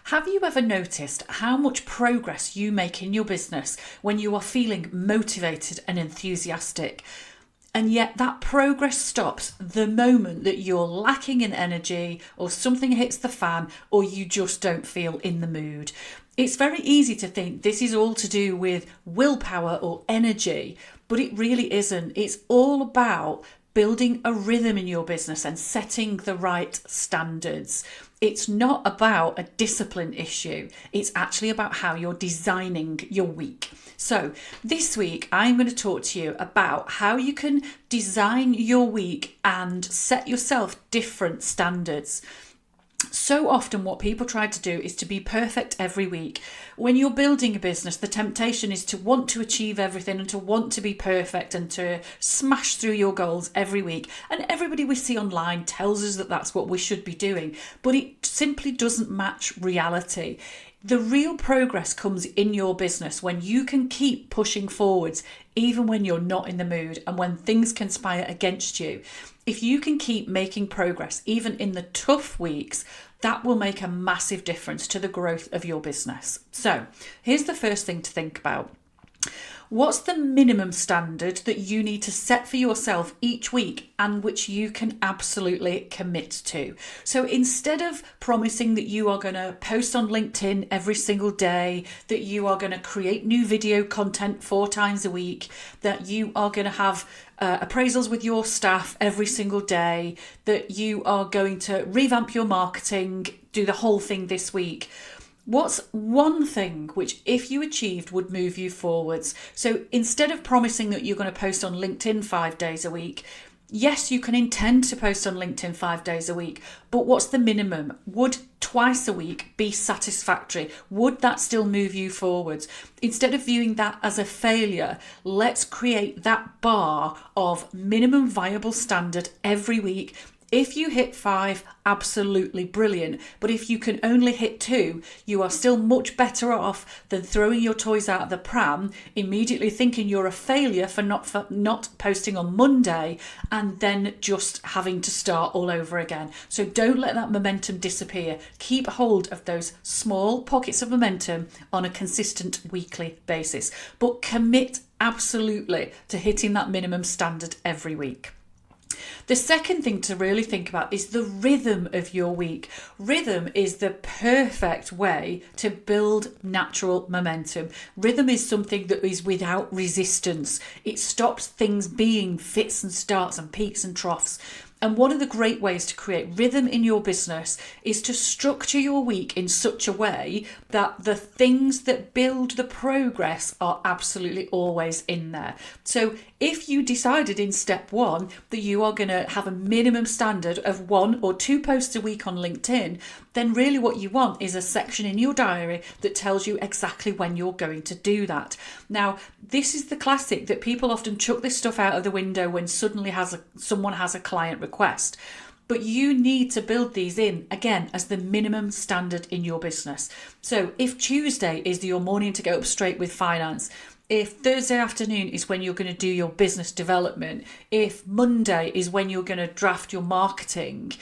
Have you ever noticed how much progress you make in your business when you are feeling motivated and enthusiastic? And yet that progress stops the moment that you're lacking in energy or something hits the fan or you just don't feel in the mood. It's very easy to think this is all to do with willpower or energy, but it really isn't. It's all about building a rhythm in your business and setting the right standards. It's not about a discipline issue. It's actually about how you're designing your week. So this week, I'm going to talk to you about how you can design your week and set yourself different standards. So often what people try to do is to be perfect every week. When you're building a business, the temptation is to want to achieve everything and to want to be perfect and to smash through your goals every week. And everybody we see online tells us that that's what we should be doing, but it simply doesn't match reality. The real progress comes in your business when you can keep pushing forwards, even when you're not in the mood and when things conspire against you. If you can keep making progress, even in the tough weeks, that will make a massive difference to the growth of your business. So here's the first thing to think about. What's the minimum standard that you need to set for yourself each week and which you can absolutely commit to? So instead of promising that you are going to post on LinkedIn every single day, that you are going to create new video content 4 times a week, that you are going to have appraisals with your staff every single day, that you are going to revamp your marketing, do the whole thing this week. What's one thing which, if you achieved, would move you forwards? So instead of promising that you're going to post on LinkedIn 5 days a week, yes, you can intend to post on LinkedIn 5 days a week, but what's the minimum? Would twice a week be satisfactory? Would that still move you forwards? Instead of viewing that as a failure, let's create that bar of minimum viable standard every week. If you hit 5, absolutely brilliant. But if you can only hit 2, you are still much better off than throwing your toys out of the pram, immediately thinking you're a failure for not posting on Monday, and then just having to start all over again. So don't let that momentum disappear. Keep hold of those small pockets of momentum on a consistent weekly basis. But commit absolutely to hitting that minimum standard every week. The second thing to really think about is the rhythm of your week. Rhythm is the perfect way to build natural momentum. Rhythm is something that is without resistance. It stops things being fits and starts and peaks and troughs. And one of the great ways to create rhythm in your business is to structure your week in such a way that the things that build the progress are absolutely always in there. So if you decided in step 1 that you are going to have a minimum standard of 1 or 2 posts a week on LinkedIn, then really what you want is a section in your diary that tells you exactly when you're going to do that. Now, this is the classic that people often chuck this stuff out of the window when suddenly someone has a client request. But you need to build these in, again, as the minimum standard in your business. So if Tuesday is your morning to go up straight with finance, if Thursday afternoon is when you're going to do your business development, if Monday is when you're going to draft your marketing,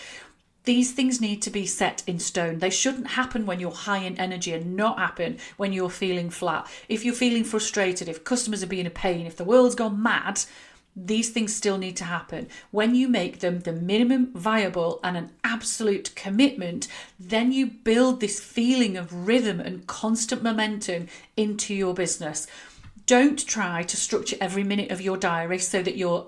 these things need to be set in stone. They shouldn't happen when you're high in energy and not happen when you're feeling flat. If you're feeling frustrated, if customers are being a pain, if the world's gone mad, these things still need to happen. When you make them the minimum viable and an absolute commitment, then you build this feeling of rhythm and constant momentum into your business. Don't try to structure every minute of your diary so that you're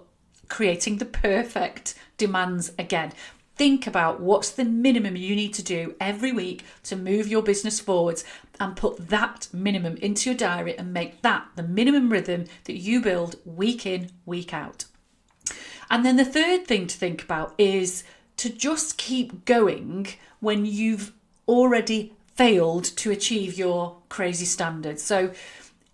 creating the perfect demands again. Think about what's the minimum you need to do every week to move your business forwards, and put that minimum into your diary and make that the minimum rhythm that you build week in, week out. And then the third thing to think about is to just keep going when you've already failed to achieve your crazy standards. So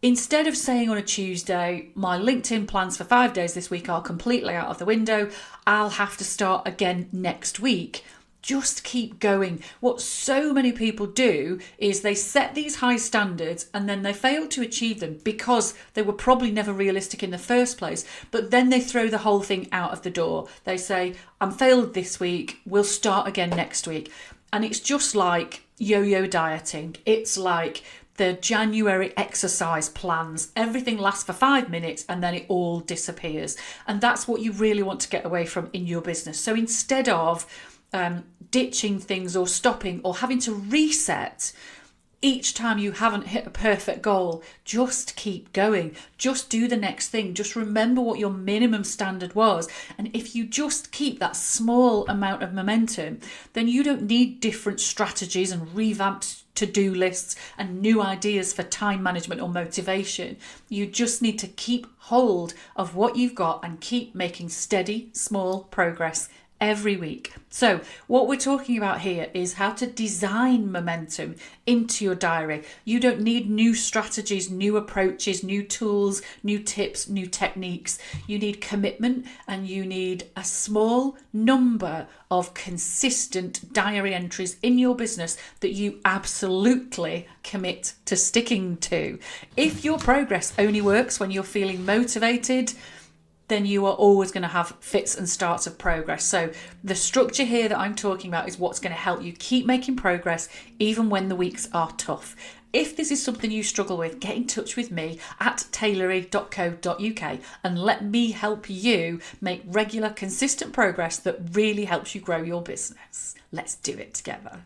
instead of saying on a Tuesday, my LinkedIn plans for 5 days this week are completely out of the window, I'll have to start again next week. Just keep going. What so many people do is they set these high standards and then they fail to achieve them because they were probably never realistic in the first place. But then they throw the whole thing out of the door. They say, I'm failed this week, we'll start again next week. And it's just like yo-yo dieting. It's like the January exercise plans. Everything lasts for 5 minutes and then it all disappears. And that's what you really want to get away from in your business. So instead of ditching things or stopping or having to reset each time you haven't hit a perfect goal, just keep going. Just do the next thing. Just remember what your minimum standard was. And if you just keep that small amount of momentum, then you don't need different strategies and revamped to-do lists and new ideas for time management or motivation. You just need to keep hold of what you've got and keep making steady, small progress every week. So what we're talking about here is how to design momentum into your diary. You don't need new strategies, new approaches, new tools, new tips, new techniques. You need commitment, and you need a small number of consistent diary entries in your business that you absolutely commit to sticking to. If your progress only works when you're feeling motivated, then you are always going to have fits and starts of progress. So the structure here that I'm talking about is what's going to help you keep making progress even when the weeks are tough. If this is something you struggle with, get in touch with me at tailory.co.uk and let me help you make regular, consistent progress that really helps you grow your business. Let's do it together.